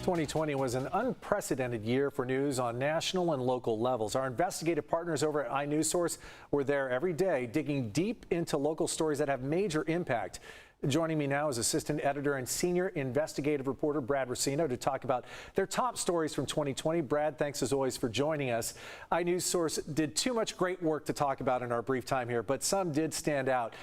2020 was an unprecedented year for news on national and local levels. Our investigative partners over at inewsource were there every day, digging deep into local stories that have major impact. Joining me now is assistant editor and senior investigative reporter Brad Racino to talk about their top stories from 2020. Brad, thanks as always for joining us. inewsource did too much great work to talk about in our brief time here, but some did stand out.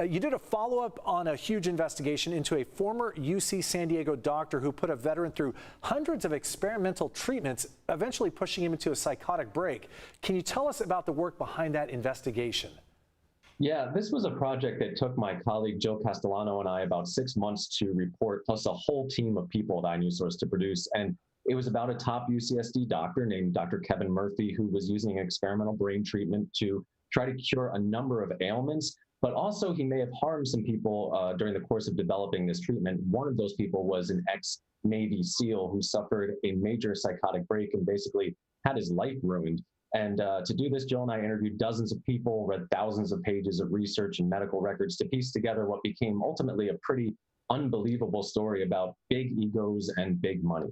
You did a follow-up on a huge investigation into a former UC San Diego doctor who put a veteran through hundreds of experimental treatments, eventually pushing him into a psychotic break. Can you tell us about the work behind that investigation? Yeah, this was a project that took my colleague Jill Castellano and I about 6 months to report, plus a whole team of people at inewsource to produce. And it was about a top UCSD doctor named Dr. Kevin Murphy, who was using experimental brain treatment to try to cure a number of ailments. But also he may have harmed some people during the course of developing this treatment. One of those people was an ex-Navy SEAL who suffered a major psychotic break and basically had his life ruined. And to do this, Jill and I interviewed dozens of people, read thousands of pages of research and medical records to piece together what became ultimately a pretty unbelievable story about big egos and big money.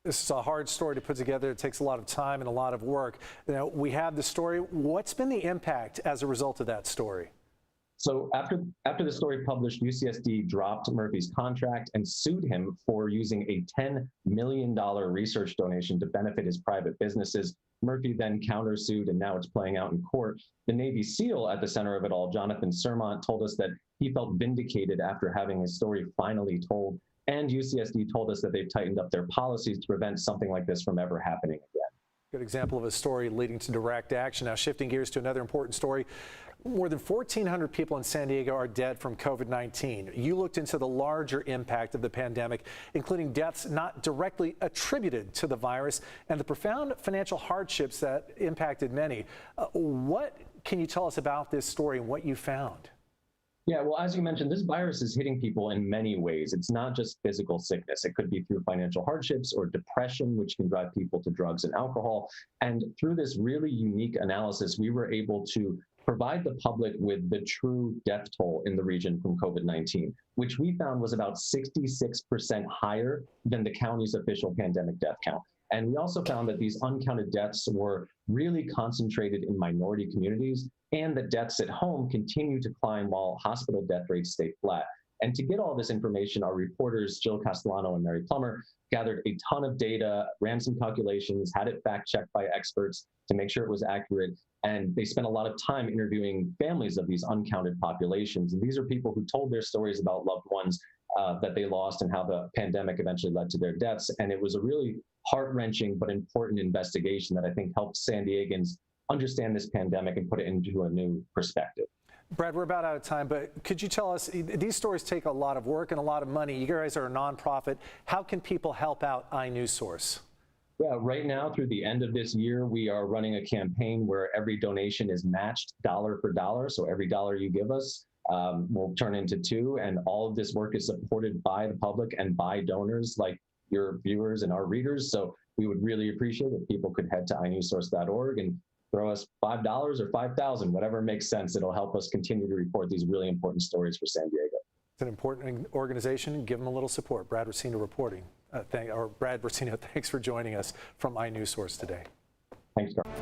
This is a hard story to put together. It takes a lot of time and a lot of work. Now, we have the story. What's been the impact as a result of that story? So after the story published, UCSD dropped Murphy's contract and sued him for using a $10 million research donation to benefit his private businesses. Murphy then countersued, and now it's playing out in court. The Navy SEAL at the center of it all, Jonathan Sermont, told us that he felt vindicated after having his story finally told. And UCSD told us that they've tightened up their policies to prevent something like this from ever happening again. Good example of a story leading to direct action. Now, shifting gears to another important story. More than 1,400 people in San Diego are dead from COVID-19. You looked into the larger impact of the pandemic, including deaths not directly attributed to the virus and the profound financial hardships that impacted many. What can you tell us about this story and what you found? Yeah, well, as you mentioned, this virus is hitting people in many ways. It's not just physical sickness. It could be through financial hardships or depression, which can drive people to drugs and alcohol. And through this really unique analysis, we were able to provide the public with the true death toll in the region from COVID-19, which we found was about 66% higher than the county's official pandemic death count. And we also found that these uncounted deaths were really concentrated in minority communities, and that deaths at home continue to climb while hospital death rates stay flat. And to get all this information, our reporters, Jill Castellano and Mary Plummer, gathered a ton of data, ran some calculations, had it fact-checked by experts to make sure it was accurate. And they spent a lot of time interviewing families of these uncounted populations. And these are people who told their stories about loved ones that they lost and how the pandemic eventually led to their deaths. And it was a really heart-wrenching but important investigation that I think helped San Diegans understand this pandemic and put it into a new perspective. Brad, we're about out of time, but could you tell us, these stories take a lot of work and a lot of money. You guys are a nonprofit. How can people help out inewsource? Yeah, right now through the end of this year, we are running a campaign where every donation is matched dollar for dollar. So every dollar you give us will turn into two. And all of this work is supported by the public and by donors like your viewers and our readers. So we would really appreciate if people could head to inewsource.org and throw us $5 or $5,000, whatever makes sense. It'll help us continue to report these really important stories for San Diego. It's an important organization. Give them a little support. Brad Racino reporting. Brad Racino, thanks for joining us from inewsource today. Thanks, Carl.